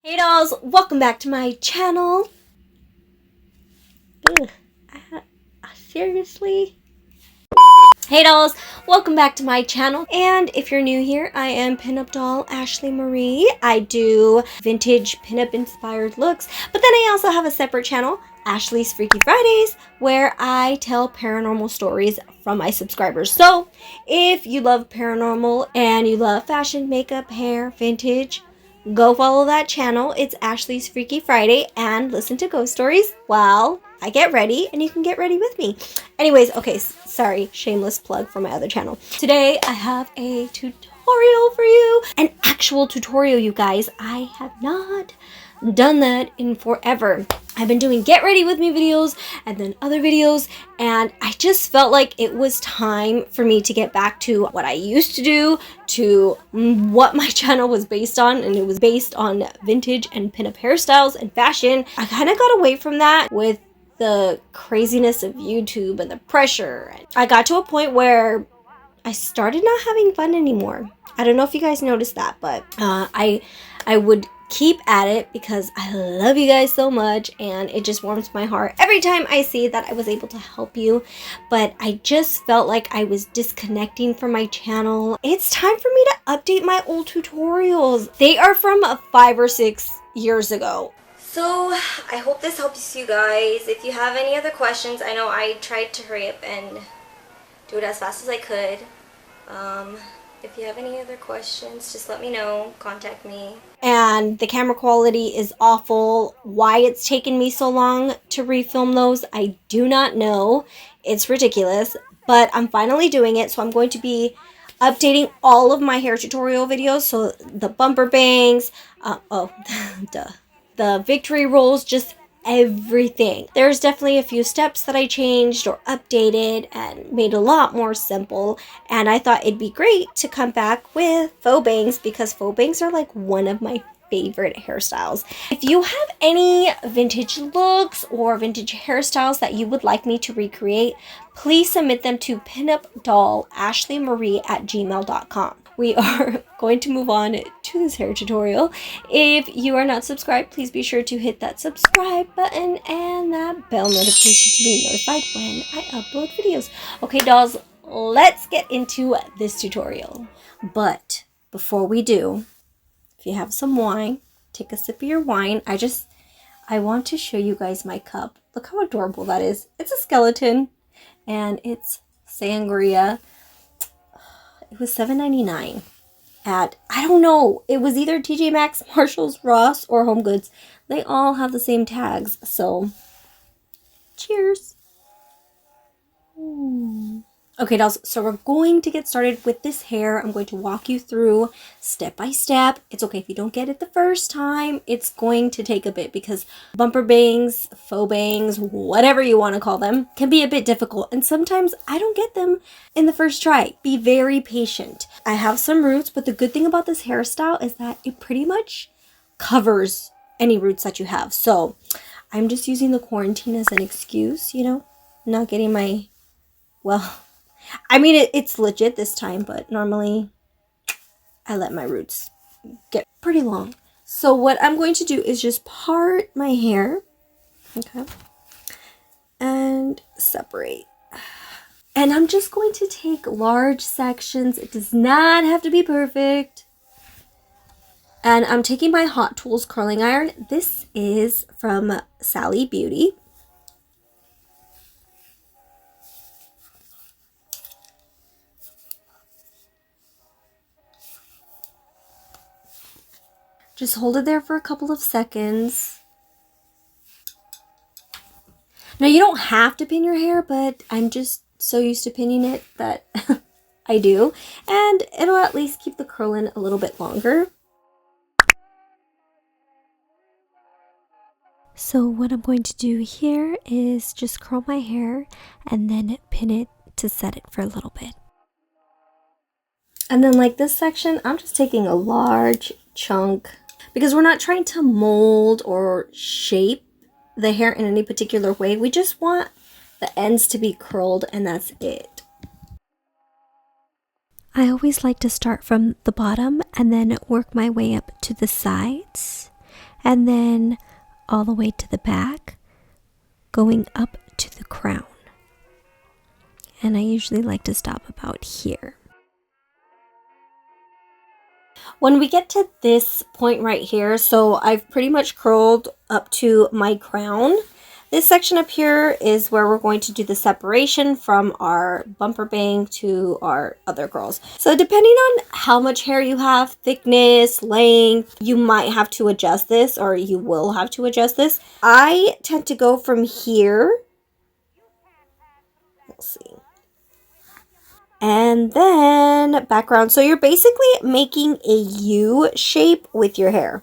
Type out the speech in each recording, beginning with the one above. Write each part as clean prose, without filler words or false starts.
Hey dolls, welcome back to my channel. Ugh, seriously? Hey dolls, welcome back to my channel. And if you're new here, I am Pinup doll Ashley Marie. I do vintage pinup inspired looks, but then I also have a separate channel, Ashley's Freaky Fridays, where I tell paranormal stories from my subscribers. So if you love paranormal and you love fashion, makeup, hair, vintage, go follow that channel. It's Ashley's Freaky Friday and listen to ghost stories while I get ready, and you can get ready with me. Anyways, okay, sorry, shameless plug for my other channel. Today I have a tutorial for you. An actual tutorial, you guys. I have not done that in forever. I've been doing get ready with me videos and then other videos, and I just felt like it was time for me to get back to what I used to do, to what my channel was based on, and it was based on vintage and pinup hairstyles and fashion. I kind of got away from that with the craziness of YouTube and the pressure. I got to a point where I started not having fun anymore. I don't know if you guys noticed that, but I would keep at it because I love you guys so much, and it just warms my heart every time I see that I was able to help you. But I just felt like I was disconnecting from my channel. It's time for me to update my old tutorials. They are from 5 or 6 years ago. So I hope this helps you guys. If you have any other questions, I know I tried to hurry up and do it as fast as I could. If you have any other questions, just let me know. Contact me. And the camera quality is awful. Why it's taken me so long to refilm those, I do not know. It's ridiculous, but I'm finally doing it. So I'm going to be updating all of my hair tutorial videos. So the bumper bangs, the victory rolls, just everything. There's definitely a few steps that I changed or updated and made a lot more simple, and I thought it'd be great to come back with faux bangs because faux bangs are like one of my favorite hairstyles. If you have any vintage looks or vintage hairstyles that you would like me to recreate, please submit them to pinupdollashleymmarie@gmail.com. We are going to move on to this hair tutorial. If you are not subscribed, please be sure to hit that subscribe button and that bell notification to be notified when I upload videos. Okay, dolls, let's get into this tutorial. But before we do, if you have some wine, take a sip of your wine. I want to show you guys my cup. Look how adorable that is. It's a skeleton and it's sangria. It was $7.99 at, I don't know, it was either TJ Maxx, Marshalls, Ross, or Home Goods. They all have the same tags, so cheers. Okay, dolls, so we're going to get started with this hair. I'm going to walk you through step by step. It's okay if you don't get it the first time. It's going to take a bit because bumper bangs, faux bangs, whatever you want to call them, can be a bit difficult. And sometimes I don't get them in the first try. Be very patient. I have some roots, but the good thing about this hairstyle is that it pretty much covers any roots that you have. So I'm just using the quarantine as an excuse, you know, not getting my, well, I mean, it's legit this time, but normally I let my roots get pretty long. So what I'm going to do is just part my hair, okay, and separate. And I'm just going to take large sections. It does not have to be perfect. And I'm taking my Hot Tools curling iron. This is from Sally Beauty. Just hold it there for a couple of seconds. Now, you don't have to pin your hair, but I'm just so used to pinning it that I do. And it'll at least keep the curl in a little bit longer. So what I'm going to do here is just curl my hair and then pin it to set it for a little bit. And then like this section, I'm just taking a large chunk because we're not trying to mold or shape the hair in any particular way. We just want the ends to be curled, and that's it. I always like to start from the bottom and then work my way up to the sides. and then all the way to the back, going up to the crown. And I usually like to stop about here. When we get to this point right here, so I've pretty much curled up to my crown. This section up here is where we're going to do the separation from our bumper bang to our other curls. So depending on how much hair you have, thickness, length, you might have to adjust this, or you will have to adjust this. I tend to go from here. Let's see. And then background. So you're basically making a U shape with your hair.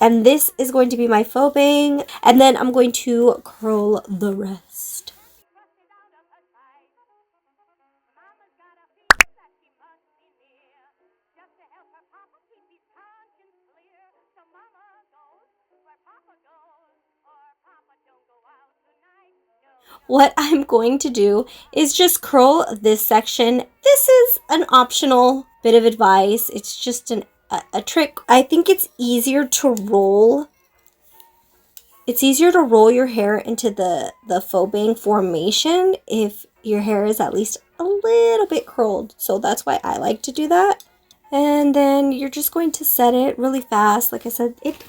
And this is going to be my faux bang. And then I'm going to curl the rest. What I'm going to do is just curl this section. This is an optional bit of advice. It's just a trick. I think it's easier to roll. It's easier to roll your hair into the faux bang formation if your hair is at least a little bit curled. So that's why I like to do that. And then you're just going to set it really fast. Like I said, it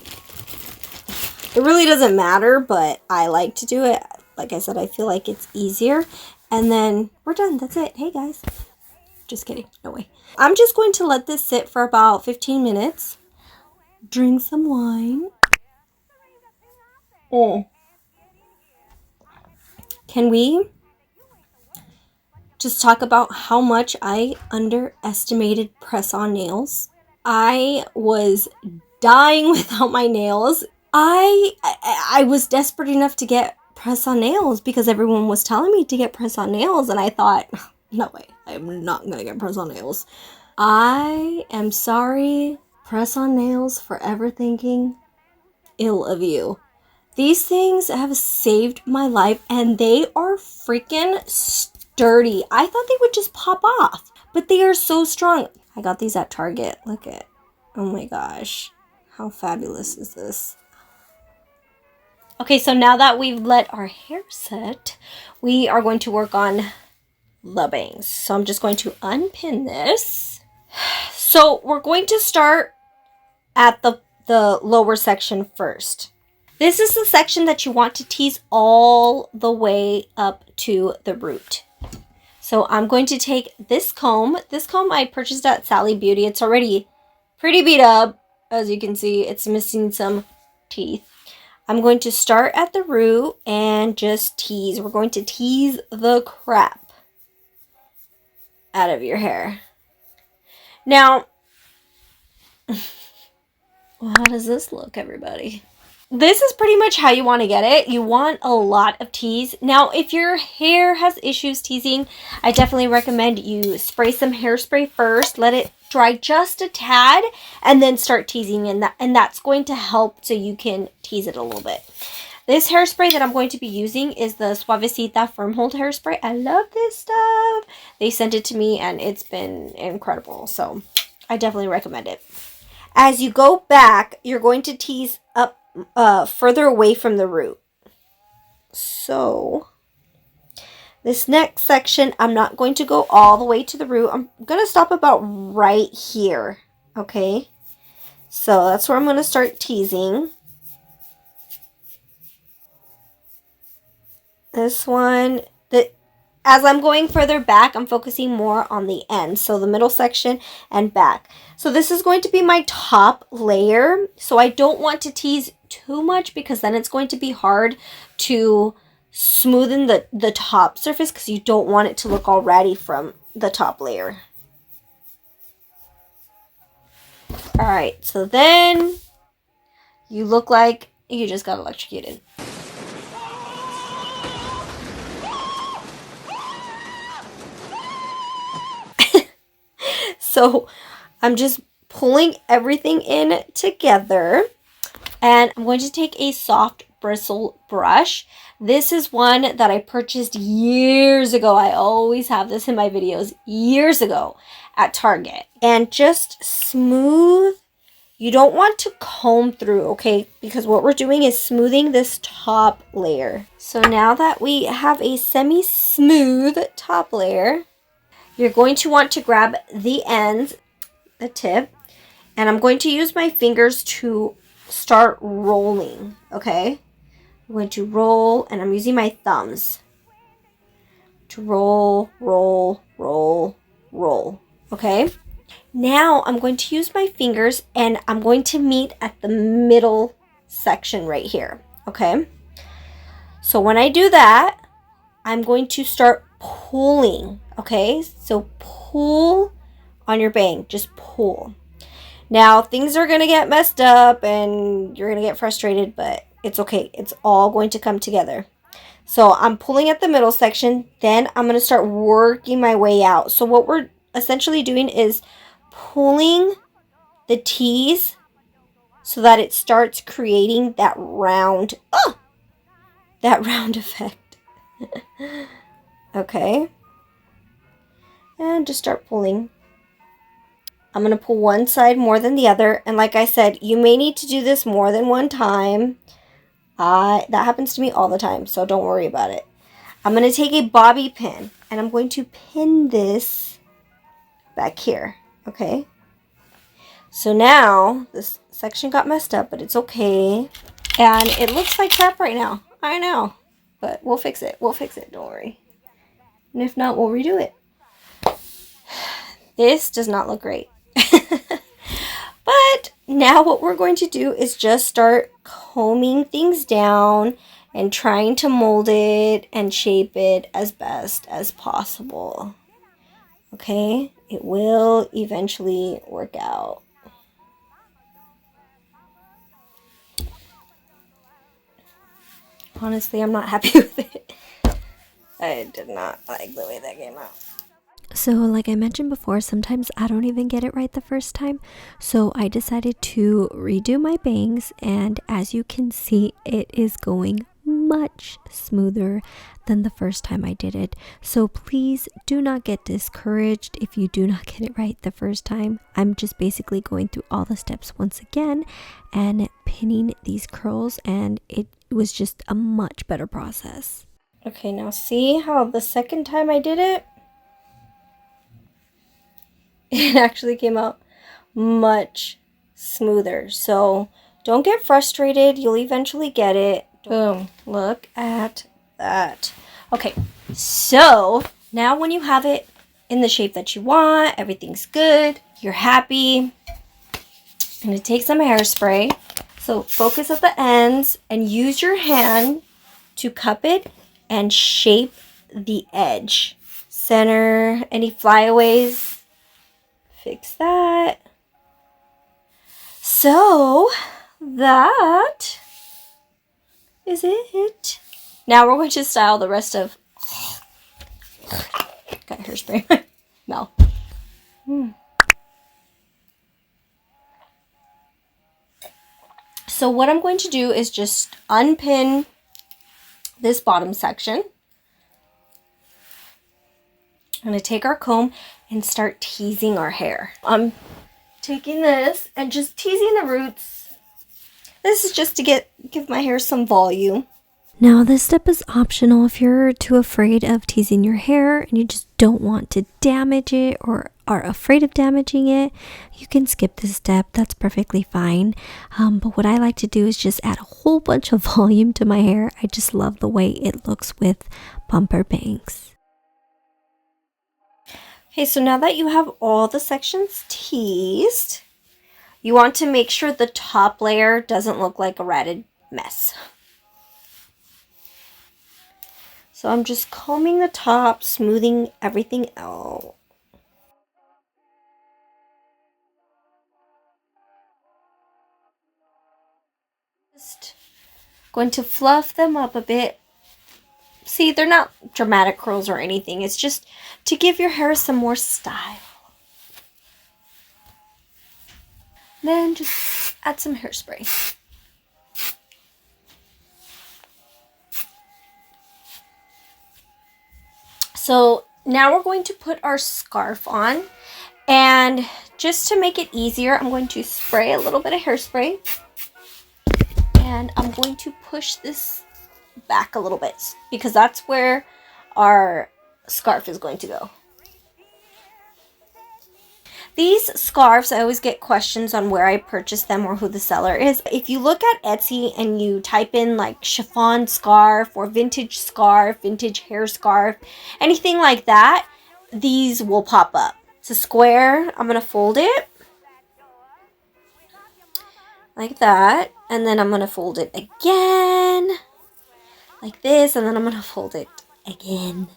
really doesn't matter, but I like to do it. Like I said, I feel like it's easier. And then we're done. That's it. Hey, guys. Just kidding. No way. I'm just going to let this sit for about 15 minutes. Drink some wine. Can we just talk about how much I underestimated press-on nails? I was dying without my nails. I was desperate enough to get press-on nails because everyone was telling me to get press-on nails, and I thought, no way, I'm not gonna get press-on nails. I am sorry, press-on nails, for ever thinking ill of you. These things have saved my life, and they are freaking sturdy. I thought they would just pop off, but they are so strong. I got these at Target. Look at, oh my gosh, how fabulous is this? Okay, so now that we've let our hair set, we are going to work on the bangs. So I'm just going to unpin this. So we're going to start at the lower section first. This is the section that you want to tease all the way up to the root. So I'm going to take this comb. This comb I purchased at Sally Beauty. It's already pretty beat up. As you can see, it's missing some teeth. I'm going to start at the root and just tease. We're going to tease the crap out of your hair. Now, well, how does this look, everybody? This is pretty much how you want to get it. You want a lot of tease. Now, if your hair has issues teasing, I definitely recommend you spray some hairspray first. Let it dry just a tad and then start teasing, and that's going to help so you can tease it a little bit. This hairspray that I'm going to be using is the Suavecita Firm Hold hairspray. I love this stuff. They sent it to me and it's been incredible. So I definitely recommend it. As you go back, you're going to tease up further away from the root. So this next section, I'm not going to go all the way to the root. I'm going to stop about right here. Okay. So that's where I'm going to start teasing. This one, as I'm going further back, I'm focusing more on the end. So the middle section and back. So this is going to be my top layer. So I don't want to tease too much because then it's going to be hard to smoothen the top surface because you don't want it to look all ratty from the top layer. Alright, so then you look like you just got electrocuted. So I'm just pulling everything in together, and I'm going to take a soft bristle brush. This is one that I purchased years ago. I always have this in my videos years ago at Target. And just smooth You don't want to comb through, okay? Because what we're doing is smoothing this top layer. So now that we have a semi-smooth top layer, you're going to want to grab the ends, the tip, and I'm going to use my fingers to start rolling, okay? I'm going to roll, and I'm using my thumbs to roll, roll, roll, roll, okay? Now I'm going to use my fingers and I'm going to meet at the middle section right here, okay? So when I do that, I'm going to start pulling, okay? So pull on your bang, just pull. Now things are going to get messed up and you're going to get frustrated, but it's okay. It's all going to come together. So I'm pulling at the middle section, then I'm going to start working my way out. So what we're essentially doing is pulling the tease so that it starts creating that round, that round effect. Okay. And just start pulling. I'm going to pull one side more than the other. And like I said, you may need to do this more than one time. That happens to me all the time, so don't worry about it. I'm going to take a bobby pin and I'm going to pin this back here. Okay. So now this section got messed up, but it's okay. And it looks like crap right now. I know. But we'll fix it. We'll fix it. Don't worry. And if not, we'll redo it. This does not look great. But now what we're going to do is just start combing things down and trying to mold it and shape it as best as possible. Okay? It will eventually work out. Honestly, I'm not happy with it. I did not like the way that came out. So, like I mentioned before, sometimes I don't even get it right the first time. So, I decided to redo my bangs, and as you can see, it is going much smoother than the first time I did it. So, please do not get discouraged if you do not get it right the first time. I'm just basically going through all the steps once again and pinning these curls, and it was just a much better process. Okay, now see how the second time I did it, it actually came out much smoother. So don't get frustrated. You'll eventually get it. Boom. Look at that. Okay, so now when you have it in the shape that you want, everything's good, you're happy, I'm going to take some hairspray. So focus at the ends and use your hand to cup it and shape the edge. Center any flyaways. Fix that. So that is it. Now we're going to style the rest of. Got hairspray in my mouth. So what I'm going to do is just unpin this bottom section. I'm going to take our comb and start teasing our hair. I'm taking this and just teasing the roots. This is just to give my hair some volume. Now, this step is optional if you're too afraid of teasing your hair and you just don't want to damage it or are afraid of damaging it. You can skip this step. That's perfectly fine. But what I like to do is just add a whole bunch of volume to my hair. I just love the way it looks with bumper bangs. Okay, so now that you have all the sections teased, you want to make sure the top layer doesn't look like a ratted mess. So I'm just combing the top, smoothing everything out. Just going to fluff them up a bit. See, they're not dramatic curls or anything. It's just to give your hair some more style. Then just add some hairspray. So now we're going to put our scarf on. And just to make it easier, I'm going to spray a little bit of hairspray. And I'm going to push this back a little bit because that's where our scarf is going to go. These scarves, I always get questions on where I purchased them or who the seller is. If you look at Etsy and you type in like chiffon scarf or vintage hair scarf, anything like that, these will pop up. It's a square. I'm going to fold it like that. And then I'm going to fold it again like this. And then I'm going to fold it again.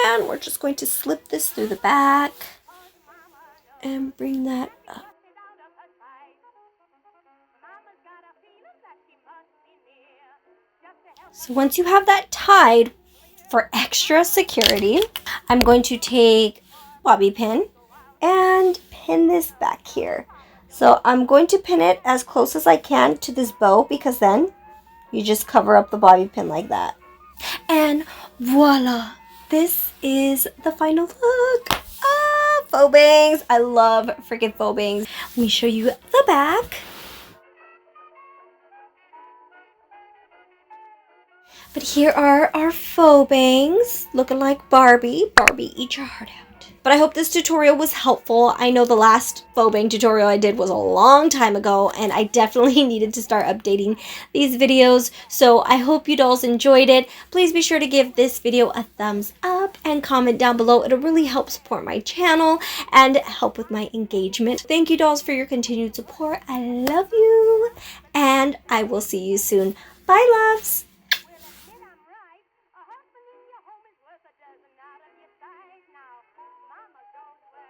And we're just going to slip this through the back and bring that up. So once you have that tied, for extra security, I'm going to take bobby pin and pin this back here. So I'm going to pin it as close as I can to this bow because then you just cover up the bobby pin like that. And voila! This is the final look. Faux bangs. I love freaking faux bangs. Let me show you the back. But here are our faux bangs, looking like Barbie. Barbie, eat your heart out. But I hope this tutorial was helpful. I know the last faux bang tutorial I did was a long time ago, and I definitely needed to start updating these videos. So I hope you dolls enjoyed it. Please be sure to give this video a thumbs up and comment down below. It'll really help support my channel and help with my engagement. Thank you, dolls, for your continued support. I love you, and I will see you soon. Bye, loves.